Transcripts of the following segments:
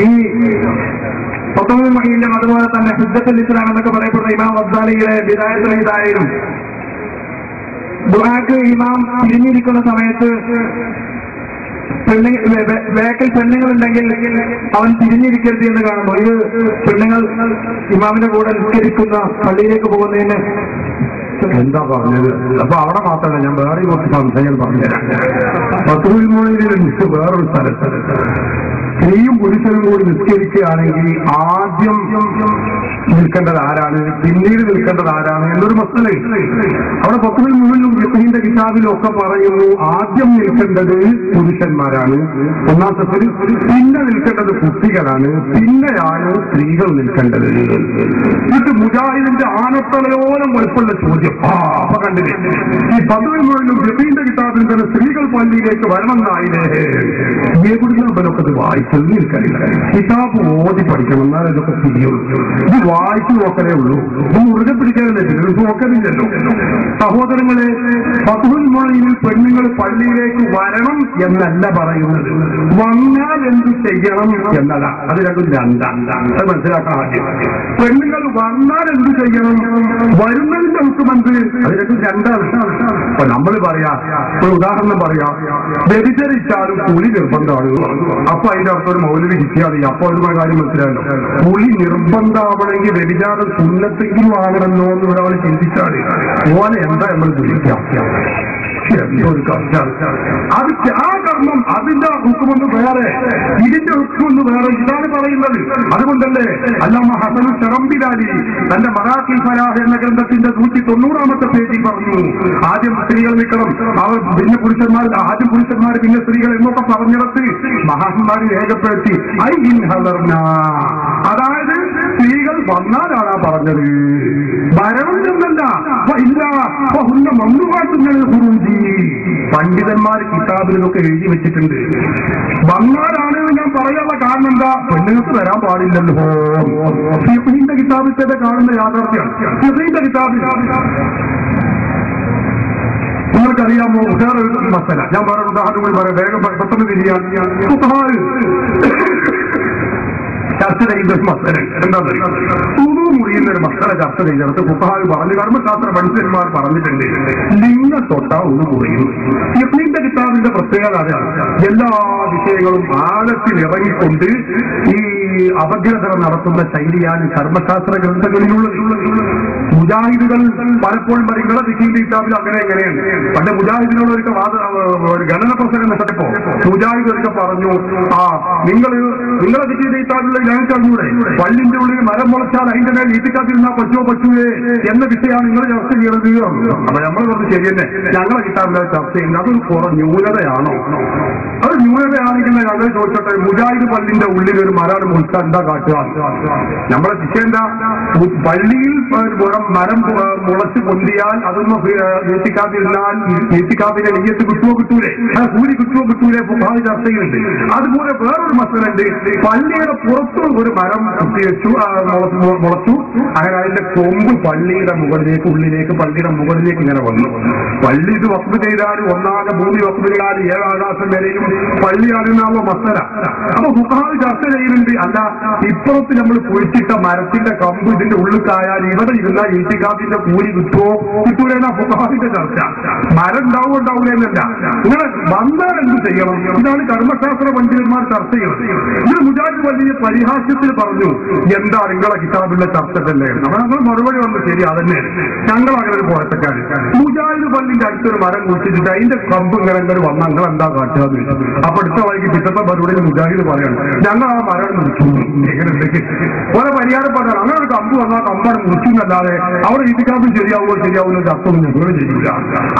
ഈ ഫത്വൽ മുഈനും അതുപോലെ തന്നെ ഹിദ്ദത്തുൽ ഇസ്ലാം എന്നൊക്കെ പറയപ്പെടുന്ന ഇമാം ഗസാലിയുടെ ബിദായത്തുൽ ഹിദായയിലും ദുആക്ക് ഇമാം തിരിഞ്ഞിരിക്കുന്ന സമയത്ത് വേക്കൽ പെണ്ണുങ്ങളുണ്ടെങ്കിൽ അവൻ തിരിഞ്ഞിരിക്കരുത് എന്ന് കാണുന്നു. ഇത് പെണ്ണുങ്ങൾ ഇമാമിന്റെ കൂടെ നിസ്കരിക്കുന്ന പള്ളിയിലേക്ക് പോകുന്നതിന് എന്താ പറഞ്ഞത്? അപ്പൊ അവിടെ മാത്രമല്ല, ഞാൻ വേറെ കുറച്ച് സംശയം പറഞ്ഞുതരാം. ഫത്വൽ മുഈനിൽ വേറൊരു സ്ഥലത്ത് സ്ത്രീയും പുരുഷനും കൂടി നിസ്കരിക്കുകയാണെങ്കിൽ ആദ്യം നിൽക്കേണ്ടത് ആരാണ്, പിന്നീട് നിൽക്കേണ്ടത് ആരാണ് എന്നൊരു മസലയുണ്ട്. അവിടെ ഫത്വൽ മുഈനിലും ഫിഖ്ഹിന്റെ കിതാബിലും ഒക്കെ പറയുന്നു ആദ്യം നിൽക്കേണ്ടത് പുരുഷന്മാരാണ് ഒന്നാം സ്റ്റെപ്പിൽ, പിന്നെ നിൽക്കേണ്ടത് കുട്ടികളാണ്, പിന്നെയാണ് സ്ത്രീകൾ നിൽക്കേണ്ടത്. എന്നിട്ട് മുജാഹിദിന്റെ ആനത്തലയോളം വലുപ്പമുള്ള ചോദ്യം അപ്പൊ കണ്ടില്ലേ, ഈ ഫത്വൽ മുഈനിലും ഫിഖ്ഹിന്റെ കിതാബിലും തന്നെ സ്ത്രീകൾ പള്ളിയിലേക്ക് വരണമെന്നായില്ലേ? ഇവരൊക്കെ വായിച്ചത് നിൽക്കാനില്ല. കിതാബ് ഓതി പഠിക്കണം, എന്നാൽ ഇതൊക്കെ തിരിയുള്ളൂ. ഇത് വായിച്ചു നോക്കലേ ഉള്ളൂ, ഇത് മുറുകെ പിടിക്കാനല്ലേ, നോക്കലില്ലല്ലോ. സഹോദരങ്ങളെ, ഫത്വൽ മുഈനിൽ പെണ്ണുങ്ങൾ പള്ളിയിലേക്ക് വരണം എന്നല്ല പറയുന്നത്, വന്നാൽ എന്ത് ചെയ്യണം എന്നല്ല. അത് രണ്ടും രണ്ടാണ്, അത് മനസ്സിലാക്കാൻ ആദ്യം. പെണ്ണുങ്ങൾ വന്നാൽ എന്ത് ചെയ്യണം, വരുന്നതിന്റെ ഹുക്കുമെന്ത്, അത് രണ്ടും രണ്ടാണ്. അപ്പൊ നമ്മൾ പറയാ, ഒരു ഉദാഹരണം പറയാ, വ്യഭിചരിച്ചാലും കുളി നിർബന്ധമാണ്. അപ്പൊ അതിന്റെ അർത്ഥം ഒരു മൗലവി കിട്ടിയാൽ അപ്പൊ ഒരുപാട് കാര്യം മനസ്സിലായല്ലോ. കുളി നിർബന്ധമാവണമെങ്കിൽ വ്യഭിചാരം സുന്നത്തെങ്കിലും ആകണമല്ലോ എന്ന് ഒരാൾ ചിന്തിച്ചാൽ ഓനെ എന്താ നമ്മൾ വിളിക്കാം? എന്തൊരു കർച്ചാണ് അത്. ആ കർമ്മം അതിന്റെ ഹുക്കുമൊന്ന് വേറെ, ഇതിന്റെ ഹുക്കുമൊന്ന് വേറെ. ഇതാണ് പറയുന്നത്. അതുകൊണ്ടല്ലേ അല്ലാമ ഹസൻ ശറംബിലാലി തന്റെ മറാഖി ഫലാഹ് എന്ന ഗ്രന്ഥത്തിന്റെ 190-ാമത്തെ പേജിൽ പറഞ്ഞു, ആദ്യം സ്ത്രീകൾ നിൽക്കണം, അവർ പിന്നെ പുരുഷന്മാർ, ആദ്യം പുരുഷന്മാർ പിന്നെ സ്ത്രീകൾ എന്നൊക്കെ പറഞ്ഞിടത്ത് മഹാന്മാര് രേഖപ്പെടുത്തി ഐ ഇൻ ഹദർന, അതായത് സ്ത്രീകൾ വന്നാലാണ് പറഞ്ഞത്, വരണം എന്നല്ല. ഇല്ല മണ്ണുകാട്ടുന്നത് ഹുറൂജി, പണ്ഡിതന്മാർ കിതാബിലൊക്കെ എഴുതി വെച്ചിട്ടുണ്ട്. വന്നാലാണെന്ന് ഞാൻ പറയാനുള്ള കാരണം എന്താ, പെണ്ണുങ്ങൾക്ക് വരാൻ പാടില്ലല്ലോ. ഫിഖ്ഹിന്റെ കിതാബിൽ തന്നെ കാണുന്ന യാഥാർത്ഥ്യം. ഫിഖ്ഹിന്റെ കിതാബിൽ നിങ്ങൾക്കറിയാമോ, വേറെ ഒരു മസല, ഞാൻ വേറെ ഉദാഹരണം കൂടി പറയാം, വേഗം പെട്ടെന്ന് തിരിയാൻ. ചർച്ച ചെയ്യുന്ന ഒരു മസല എന്താ, തുണു മുറിയുന്ന ഒരു മസല ചർച്ച ചെയ്തെടുത്ത് ഫുഖഹാവ് പറഞ്ഞു, കർമ്മശാസ്ത്ര പണ്ഡിതന്മാർ പറഞ്ഞിട്ടുണ്ട്, ലിംഗ തൊട്ടാ ഒന്ന് മുറിയും. ഫിഖ്ഹിന്റെ കിതാബിന്റെ പ്രത്യേകത അതാണ്, എല്ലാ വിഷയങ്ങളും ആഴത്തിൽ ഇറങ്ങിക്കൊണ്ട് ഈ അപഗ്രഥനം നടത്തുന്ന ശൈലിയാണ് കർമ്മശാസ്ത്ര ഗ്രന്ഥങ്ങളിലുള്ളത്. മുജാഹിദുകൾ പലപ്പോഴും നിങ്ങളെ ഫിഖ്ഹിന്റെ കിതാബിൽ അങ്ങനെ എങ്ങനെയാണ്. പണ്ട് മുജാഹിദിനോട് ഒരു ഗണന പ്രസംഗം നടത്തപ്പോ മുജാഹിദൊക്കെ പറഞ്ഞു, നിങ്ങളെ ഫിഖ്ഹിന്റെ കിതാബിലുള്ള ഞങ്ങൾക്ക് അറിഞ്ഞൂടെ, പള്ളിന്റെ ഉള്ളിൽ മരം മുളച്ചാൽ അതിന്റെ മേൽ ഈത്തിക്കാത്തിരുന്നാൽ പറ്റുവേ എന്ന വിഷയമാണ് നിങ്ങൾ ചർച്ച ചെയ്യണത്. അപ്പൊ നമ്മൾ പറഞ്ഞു ശരി തന്നെ, ഞങ്ങളെ കിതാബിലെ ചർച്ച ചെയ്യുന്നത് അതൊരു ന്യൂനതയാണോ? അത് ന്യൂനതയാണെങ്കിൽ ഞങ്ങൾ ചോദിച്ചോട്ടെ, മുജാഹിദ് പള്ളിന്റെ ഉള്ളിൽ ഒരു മരം മുളച്ചാൽ എന്താ കാട്ടുക? നമ്മളെ ശിക്ഷ പള്ളിയിൽ മരം മുളച്ച് പൊന്തിയാൽ അതൊന്നും ഈത്തിക്കാത്തിരുന്നാൽ ഈത്തിക്കാത്തിന്റെ നെയ്യത്ത് കിട്ടൂലേ, കൂലി കിട്ടൂലേ? ഫുഖഹാവ് ചർച്ച ചെയ്യുന്നുണ്ട്. അതുപോലെ വേറൊരു മസലുണ്ട്, പള്ളിയുടെ പുറത്ത് ഒരു മരം കുത്തിവെച്ചു, മുളച്ചു, അങ്ങനെ അതിന്റെ കൊമ്പ് പള്ളിയുടെ മുകളിലേക്ക്, ഉള്ളിലേക്ക്, പള്ളിയുടെ മുകളിലേക്ക് ഇങ്ങനെ വന്നു. പള്ളി ഇത് വസ്തു ചെയ്താൽ ഒന്നാകെ ഭൂമി വസ്തു ചെയ്താൽ 7 ആകാശം വരെയും പള്ളിയാണെന്നാണോ മസല. അപ്പൊ ഫുഖഹാവ് ചർച്ച ചെയ്യുന്നുണ്ട്, അല്ല ഇപ്പുറത്ത് നമ്മൾ കുഴിച്ചിട്ട മരത്തിന്റെ കമ്പ് ഇതിന്റെ ഉള്ളിലായാൽ ഇവിടെ ഇരുന്ന ഈത്തിക്കാത്തിന്റെ കൂലി കിട്ടൂലെന്നാ ഫുഖഹാവിന്റെ ചർച്ച. മരം ഉണ്ടാവൂലെന്നല്ല, ഇങ്ങനെ വന്നാൽ എന്ത് ചെയ്യണം? ഇതാണ് കർമ്മശാസ്ത്ര പണ്ഡിതന്മാർ ചർച്ച ചെയ്യുന്നത്. ഇത് മുജാഹിദ് വലിയ പരിഹാസ്യത്തിൽ പറഞ്ഞു, എന്താ നിങ്ങളെ കിതാബിലെ ചർച്ച തന്നെ. നമ്മൾ മറുപടി വന്നു, ശരി അതന്നെ, ഞങ്ങൾ അങ്ങനെ ഒരു പോയത്തക്കാര് മുജാഹിദ് പള്ളിന്റെ അടുത്തൊരു മരം കുടിച്ചിട്ട് അതിന്റെ കമ്പ് ഇങ്ങനെ വന്നാൽ ഞങ്ങൾ എന്താ കാട്ടുക? അപ്പൊ അടുത്ത വഴിക്ക് പിറ്റത്തെ മറുപടി മുജാഹിദ് പറയണം, ഞങ്ങൾ ആ മരം മുറിച്ചു. എങ്ങനെ ഓരോ പരിഹാരം പറയാം, അങ്ങനെ ഒരു കമ്പ് വന്നാൽ കമ്പാണ് മുറിക്കുന്നല്ലാതെ അവിടെ ഈത്തിക്കാമ്പ് ശരിയാവുമോ ചർച്ച ഒന്നും ഞങ്ങൾ ചെയ്യൂല.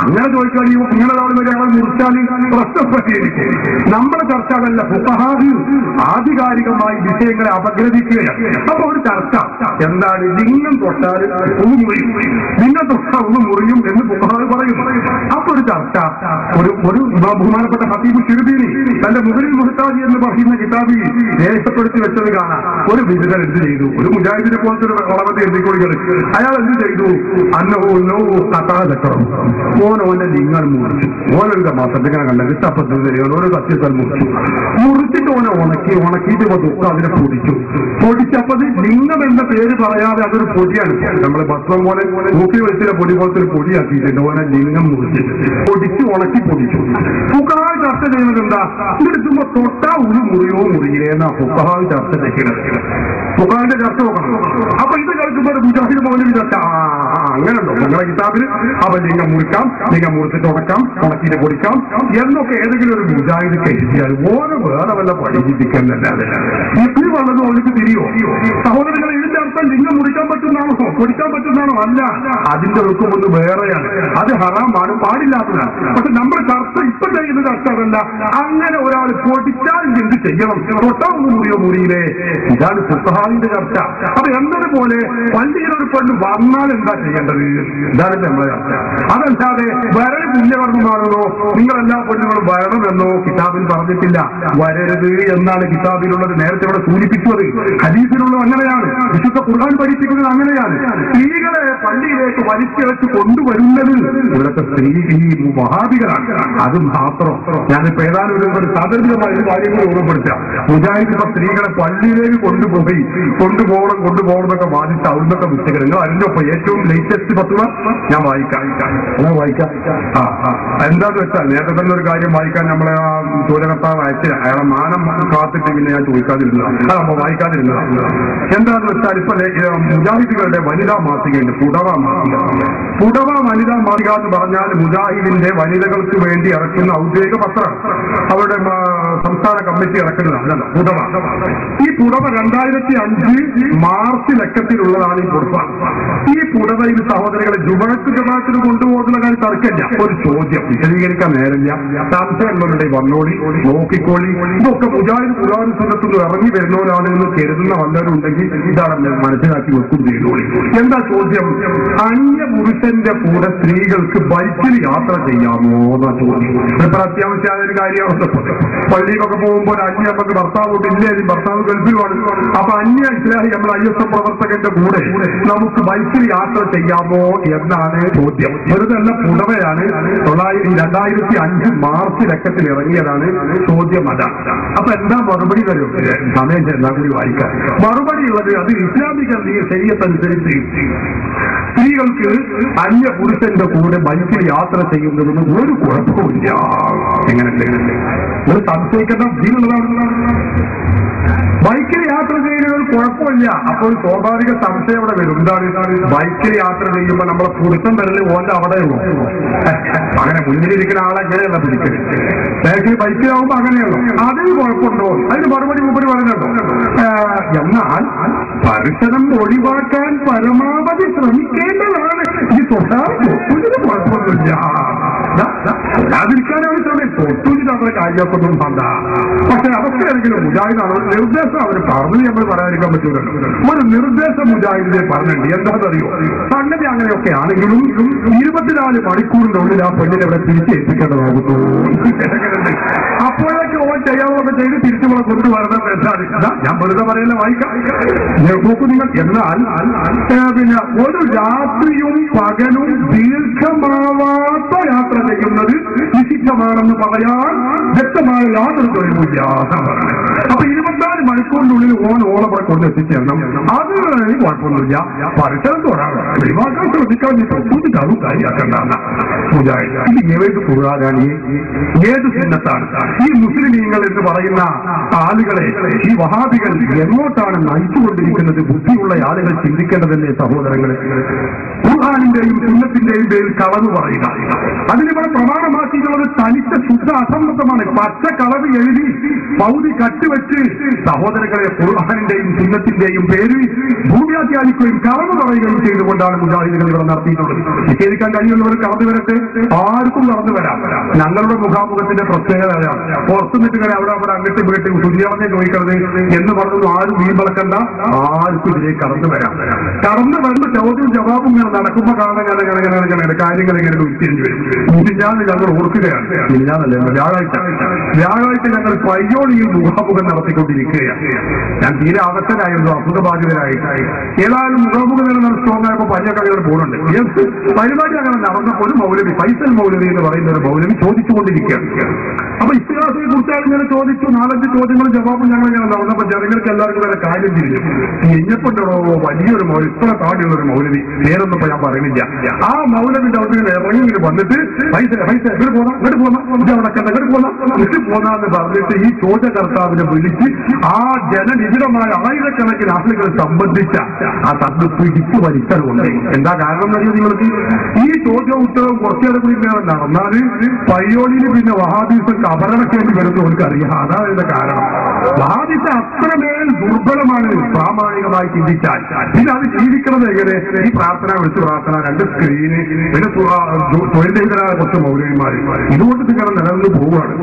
അങ്ങനെ ചോദിച്ചാൽ ഇങ്ങനെ ഞങ്ങൾ മുറിച്ചാൽ പ്രശ്നം പരിഹരിക്കും. നമ്മുടെ ചർച്ച അതല്ല, ഫുഖഹാവ് ആധികാരികമായി വിഷയങ്ങളെ അപഗ്രഥിക്കുകയാണ്. അപ്പൊ ഒരു ചർച്ച എന്താണ്, ലിംഗം തൊട്ടാൽ ഒന്ന് മുറിയും, ലിംഗം തൊട്ടാൽ ഒന്ന് മുറിയും എന്ന് ഫുഖഹാവ് പറയും. അപ്പൊ ഒരു ചർച്ച ഒരു ബഹുമാനപ്പെട്ട ഖതീബ് ശിർബീനി തന്റെ മുഹരിൽ മുഹ്താജി എന്ന് പറയുന്ന കിതാബിൽ രേഖപ്പെടുത്തി വെച്ചത് കാണാം. ഒരു വിരുദ്ധൻ എന്ത് ചെയ്തു, ഒരു മുജാഹിദിനെ പോലത്തെ ഒരു വളവത്തെ എഴുതിക്കൊള്ളുകൾ, അയാൾ എന്ത് ചെയ്തു, ഓനെ ലിംഗം മുറിച്ചു. ഓനൊരു മാസത്തിങ്ങനെ കണ്ടത് തപ്പത്തിന് തരികയാണ്, ഓരോ സത്യത്തിൽ മുറിച്ചു. മുറിച്ചിട്ട് ഓനെ ഉണക്കി ഉണക്കിയിട്ട് അതിനെ പൊടിച്ചപ്പത് ലിംഗം എന്ന പേര് പറയാതെ അതൊരു പൊടിയാണ്. നമ്മള് ഭക്ഷണം പോലെ തൂക്കി വെച്ചിട്ട് പൊടി പോലത്തെ ഒരു പൊടിയാക്കിയിട്ടുണ്ട്. ഓനെ ലിംഗം മുറിച്ചിട്ട് പൊടിച്ച് ഉണക്കി പൊടിച്ചു. ഫുഖഹാ ചർച്ച ചെയ്യുന്നത് എന്താ? ഇതെടുക്കുമ്പോ തൊട്ടാ ഒരു മുറിയോ മുറിയിലേന്നാ ഫുഖഹാ ചർച്ച ചെയ്യുന്നത്. ഫുഖഹാന്റെ ചർച്ച നോക്കണം. അപ്പൊ ഇത് കേൾക്കുമ്പോൾ മുജാഹിദ് മൗലവി ചർച്ച അങ്ങനെ ഉണ്ടോ നിങ്ങളെ കിതാബിൽ? അപ്പൊ ലിംഗം മുറിക്കാം, ലിംഗം മുറിച്ചിട്ട് ഉണക്കാം, ഉണക്കിയിട്ട് പൊടിക്കാം എന്നൊക്കെ ഏതെങ്കിലും ഒരു മുജാഹിദ് കരുതിയാൽ ഓരോ വേറെ വല്ല പഠിപ്പിക്കുന്നല്ലാതെ ഇപ്പി വന്നതും അവർക്ക് തിരിയോ? സഹോദരങ്ങളെ, ഇതിന്റെ അർത്ഥം ലിംഗം മുറിക്കാൻ പറ്റുന്നതാണോ പൊടിക്കാൻ പറ്റുന്നതാണോ? അല്ല, അതിന്റെ ഒഴുക്കം ഒന്ന് വേറെയാണ്. അത് ഹറാമാണ്, പാടില്ലാത്തതാണ്. പക്ഷെ നമ്മുടെ ചർച്ച ഇപ്പൊ ചെയ്യുന്ന ചർച്ച അതല്ല. അങ്ങനെ ഒരാൾ പൊടിച്ചാൽ എന്ത് ചെയ്യണം? തൊട്ടാ മുറിയോ മുറിയിലെ? ഇതാണ് ഫുഖഹാന്റെ ചർച്ച. അത് എന്നതുപോലെ പള്ളിയിലൊരു പെണ്ണ് വന്നാൽ എന്താ ചെയ്യേണ്ടത്? ഇതാണ് നമ്മളെ ചർച്ച. അതല്ലാതെ വരൽ പുണ്യകർമ്മമാണെന്നോ നിങ്ങളെല്ലാ പെണ്ണുങ്ങളും വരണമെന്നോ കിതാബിൽ പറഞ്ഞിട്ടില്ല. വരരുത് എന്നാണ് കിതാബിലുള്ളത്. നേരത്തെ ഇവിടെ സൂചിപ്പിച്ചത് ഹദീസിലുള്ളത് അങ്ങനെയാണ്. വിശുദ്ധ ഖുർആൻ പഠിപ്പിക്കുന്നത് അങ്ങനെയാണ്. സ്ത്രീകളെ പള്ളിയിലേക്ക് വലിച്ചിഴച്ച് കൊണ്ടുവരുന്നത് ഇവിടുത്തെ ഈ വഹാബികളാണ്. അത് മാത്രം ഞാനിപ്പോ ഏതാനും ഒരു സാധാരണമായ ഒരു കാര്യം കൂടി ഓർമ്മപ്പെടുത്താം. മുജാഹിദ് ഇപ്പൊ സ്ത്രീകളെ പള്ളിയിലേക്ക് കൊണ്ടുപോകണം എന്നൊക്കെ വാദിച്ച് അവിടുന്നൊക്കെ പുസ്തകങ്ങൾ അതിന്റെ ഒപ്പം ഏറ്റവും ലേറ്റസ്റ്റ് പത്തുവ ഞാൻ വായിക്കാം. എന്താന്ന് വെച്ചാൽ നേരത്തെ തന്നെ ഒരു കാര്യം വായിക്കാൻ നമ്മളെ ആ സൂര്യകർത്താവ് അയച്ചില്ല. അയാളെ മാനം കാത്തിട്ട് പിന്നെ ഞാൻ ചോദിക്കാതിരുന്നതാണ്, അപ്പൊ വായിക്കാതിരുന്നതാണ്. എന്താന്ന് വെച്ചാൽ ഇപ്പൊ മുജാഹിദുകളുടെ വനിതാ മാസികയുണ്ട്, പുടവ മാസിക. പുടവ വനിതാ മാസിക എന്ന് പറഞ്ഞാൽ മുജാഹിദിന്റെ വനിതകൾക്ക് വേണ്ടി ഇറക്കുന്ന ഔദ്യോഗിക പത്രം. അവരുടെ സംസ്ഥാന കമ്മിറ്റി ഇറക്കുന്നതാണ് പുടവ. ഈ പുടവ 2005 മാർച്ച് ലക്കത്തിലുള്ളതാണ്. ഈ പുടവ പുടവയിൽ സഹോദരങ്ങളെ ജുമാഅത്തിന് കൊണ്ടുപോകുന്ന കാര്യം തർക്കമില്ല. ഒരു ചോദ്യം വിശദീകരിക്കാൻ നേരമില്ല. സംശയങ്ങളുടെ വന്നോളി, നോക്കിക്കോളി. ഇതൊക്കെ മുജാഹിദ് ഖുർആൻ സുന്നത്തുനിന്ന് ഇറങ്ങി വരുന്നവരാണെന്ന് കരുതുന്ന വല്ലവരുണ്ടെങ്കിൽ ഇതാണ് മനസ്സിലാക്കി വെക്കും ചെയ്തോളി. എന്താ ചോദ്യം? അന്യ പുരുഷന്റെ കൂടെ സ്ത്രീകൾക്ക് ബൈക്കിൽ യാത്ര ചെയ്യാമോ എന്നാ ചോദ്യം. ഇപ്പൊ അത്യാവശ്യമായ ഒരു കാര്യമാണ്. പള്ളിയിലൊക്കെ പോകുമ്പോൾ അന്യ നമുക്ക് ഭർത്താവ് ഇല്ലേ, ഭർത്താവ് ഗൾഫിലുമാണ്. അപ്പൊ അന്യ ഇസ്ലാഹി നമ്മൾ ISF പ്രവർത്തകന്റെ കൂടെ നമുക്ക് ബൈക്കിൽ യാത്ര ചെയ്യാമോ എന്നാണ് ചോദ്യം. വെറുതെ നല്ല പുടവയാണ്. 2005 മാർച്ച് ലക്കത്തിൽ ഇറങ്ങിയതാണ് ചോദ്യം. അതാണ്. അപ്പൊ എന്താ മറുപടി തരും? സമയം ചെന്നാൽ കൂടി വായിക്കാൻ. മറുപടി ഉള്ളത് അത് ഇസ്ലാമിക ശരീഅത്തനുസരിച്ച് സ്ത്രീകൾക്ക് അന്യ പുരുഷന്റെ കൂടെ ബൈക്കിൽ യാത്ര ചെയ്യുന്നതിന് ഒരു കുഴപ്പമില്ല. എങ്ങനെ ഒരു സംശയിക്കേണ്ട ഇതിനുള്ളതാണ്. ബൈക്കിൽ യാത്ര ചെയ്യുന്നത് ഒരു കുഴപ്പമില്ല. അപ്പോൾ സ്വാഭാവിക സംശയം അവിടെ വരും. എന്താണ്? ബൈക്കിൽ യാത്ര ചെയ്യുമ്പോൾ നമ്മളെ പുരുഷൻ വരല് ഓന്റെ അവിടെയുള്ളൂ. അങ്ങനെ മുന്നിലിരിക്കുന്ന ആളെ എങ്ങനെയല്ല പിടിക്കല്. ബൈക്കിലാവുമ്പോ അങ്ങനെയുള്ളൂ. അതിന് കുഴപ്പമുണ്ടോ? അതിന് മറുപടി മുമ്പ് പറയുന്നുണ്ടോ? എന്നാൽ പരിസരം ഒഴിവാക്കാൻ പരമാവധി ശ്രമിക്കേണ്ടതാണ്. ഈ തൊട്ടാൽ തൊട്ടിന് കുഴപ്പമൊന്നുമില്ല. തൊടാതിരിക്കാനാണ് സമയം. തൊട്ടിന് അവരെ കാര്യമൊക്കൊന്നും പണ്ട. പക്ഷെ അതൊക്കെ ആണെങ്കിലും മുജാഹിദാണ് നിർദ്ദേശം അവർ പറഞ്ഞു. നമ്മൾ പറയാതിരിക്കാൻ പറ്റൂലല്ലോ. ഒരു നിർദ്ദേശം മുജാഹിദിനെ പറഞ്ഞിട്ടുണ്ട്. എന്താണെന്നറിയോ? സംഗതി അങ്ങനെയൊക്കെ ആണെങ്കിലും 24 മണിക്കൂറിന്റെ ഉള്ളിൽ ആ പെണ്ണിനെ ഇവിടെ തിരിച്ചേൽപ്പിക്കേണ്ടതാകുന്നു. അപ്പോഴേക്ക് ഓൻ ചെയ്യാവുന്നതൊക്കെ ചെയ്ത് തിരിച്ചുള്ള കൊണ്ടുവരണം എന്നാണ്. ഞാൻ വെറുതെ പറയല്ല, വായിക്കാം. നോക്കൂ നിങ്ങൾ. എന്നാൽ പിന്നെ ഒരു രാത്രിയും പകലും ദീർഘമാവാത്ത യാത്ര ചെയ്യുന്നത് നിഷിദ്ധമാണെന്ന് പറയാൻ വ്യക്തമായ യാതൊരു തെളിവില്ല. അപ്പൊ 24 മണിക്കൂറിനുള്ളിൽ ഓളവിടെ കൊണ്ടെത്തിച്ചേരണം. അത് കുഴപ്പമൊന്നുമില്ല. പരിസരത്തോടാണ് ഒഴിവാക്കാൻ ശ്രദ്ധിക്കാൻ പുതുക്കാവും കാര്യമാക്കണ്ടാണ്. ഇത് ഏത് ഖുർആനാണ്? ഏത് സുന്നത്താണ്? ഈ മുസ്ലിമീങ്ങൾ എന്ന് പറയുന്ന ആളുകളെ ഈ വഹാബികൾ എങ്ങോട്ടാണ് നയിച്ചുകൊണ്ടിരിക്കുന്നത്? ബുദ്ധിയുള്ള ആളുകൾ ചിന്തിക്കേണ്ടതല്ലേ സഹോദരങ്ങളെ? ഖുർആനിന്റെയും സുന്നത്തിന്റെയും പേരിൽ കളവ് പറയുക, അതിനിവിടെ പ്രമാണമാക്കിയിട്ടുള്ളത് തനിച്ച ശുദ്ധ അസംബന്ധമാണ്. പച്ച കളവ് എഴുതി പൗതി കട്ടുവെച്ച് സഹോദരങ്ങളെ ഖുർആനിന്റെയും സുന്നത്തിന്റെയും പേരിൽ ഭൂമ്യാധ്യാനിക്കുകയും കളവ് പറയുകയും ചെയ്തുകൊണ്ടാണ് മുജാഹിദുകൾ ഇവിടെ നടത്തിയിട്ടുള്ളത്. നിഷേധിക്കാൻ കഴിയുന്നവർ കടന്നു വരട്ടെ, ആർക്കും കടന്നു വരാം. ഞങ്ങളുടെ മുഖാമുഖത്തിന്റെ പ്രത്യേകതയാണ്. പുറത്തുനിന്നിട്ട് ഇങ്ങനെ അവിടെ അങ്ങോട്ടും ഇങ്ങോട്ടും തുല്യവനെ ചോദിക്കരുത് എന്ന് പറഞ്ഞു ആരും വീമ്പളക്കണ്ട. ആർക്കും ഇതിലേക്ക് കടന്നു വരാം. കടന്നു വരുന്ന ചോദ്യവും ജവാബും ഇങ്ങനെ നടക്കുമ്പോൾ കാണാൻ കാര്യങ്ങൾ ഇങ്ങനെ ഉരുത്തിരിഞ്ഞു വരും. മുതിഞ്ഞാന്ന് ഞങ്ങൾ ഓർക്കുകയാണ്. ഇല്ലാന്നല്ലേ വ്യാഴാഴ്ച ഞങ്ങൾ പയ്യോളിയിൽ മുഖാമുഖം നടത്തിക്കൊണ്ടിരിക്കുകയാണ്. ഞാൻ തീരെ അവസ്ഥരായിരുന്നു, അസുഖബാധിതരായി. ഏതായാലും മുഖമുഖ നില സ്ട്രോങ് ആയപ്പോ പനിയൊക്കെ അങ്ങനെ പോകുന്നുണ്ട്. പരിപാടി അങ്ങനെ നടന്നപ്പോൾ ഒരു മൗലവി, ഫൈസൽ മൗലവി എന്ന് പറയുന്ന ഒരു മൗലവി ചോദിച്ചുകൊണ്ടിരിക്കുകയാണ്. അപ്പൊ ഇസ്തിഹാസയെ കുറിച്ചാണ് ഇങ്ങനെ ചോദിച്ചു. 4-5 ചോദ്യങ്ങളും ജവാബും ഞങ്ങൾ ഇങ്ങനെ നടന്നപ്പോ ജനങ്ങൾക്ക് എല്ലാവർക്കും വേറെ കാര്യം തിരിഞ്ഞു. എഞ്ഞപ്പോ വലിയൊരു മൗലവി, ഇത്ര താടിയുള്ള ഒരു മൗലവി, പേരൊന്നും ഇപ്പൊ ഞാൻ പറയുന്നില്ല. ആ മൗലവിന്റെ അവിടെ ഇങ്ങനെ ഇറങ്ങി ഇങ്ങനെ വന്നിട്ട് പൈസ ഇങ്ങോട്ട് പോന്നാ ഇങ്ങോട്ട് പോന്നാന്ന് പറഞ്ഞിട്ട് ഈ ചോദ്യകർത്താവിനെ വിളിച്ച് ആ ജനനിബിഡമായ ആയിരക്കണക്കിന് ആളുകൾ സംബന്ധിച്ച ആ തത്വ പിടിച്ചു വലിച്ചതുകൊണ്ട് എന്താ കാരണം എന്നറിയോ നിങ്ങൾക്ക്? ഈ ചോദ്യവും ഉത്തരവും കുറച്ചേറെ കൂടി ഇങ്ങനെ നടന്നാല് പയ്യോളിയിൽ പിന്നെ വഹാബീസ് അപകടക്കേണ്ടി വരുന്നവർക്ക് അറിയാം. അതാണ് ഇതിന്റെ കാരണം. വഹാബീസ് അത്രമേൽ ദുർബലമാണ് പ്രാമാണികമായി ചിന്തിച്ചാൽ. പിന്നെ അത് ജീവിക്കുന്നത് എങ്ങനെ? ഈ പ്രാർത്ഥന, വിളിച്ചു പ്രാർത്ഥന, 2 സ്ക്രീന്, പിന്നെ തൊഴിൽ രഹിതരായ കുറച്ച് മൗലവിമാർ, ഇതുകൊണ്ട് നിങ്ങൾ നിലനിന്ന് പോവുകയാണ്.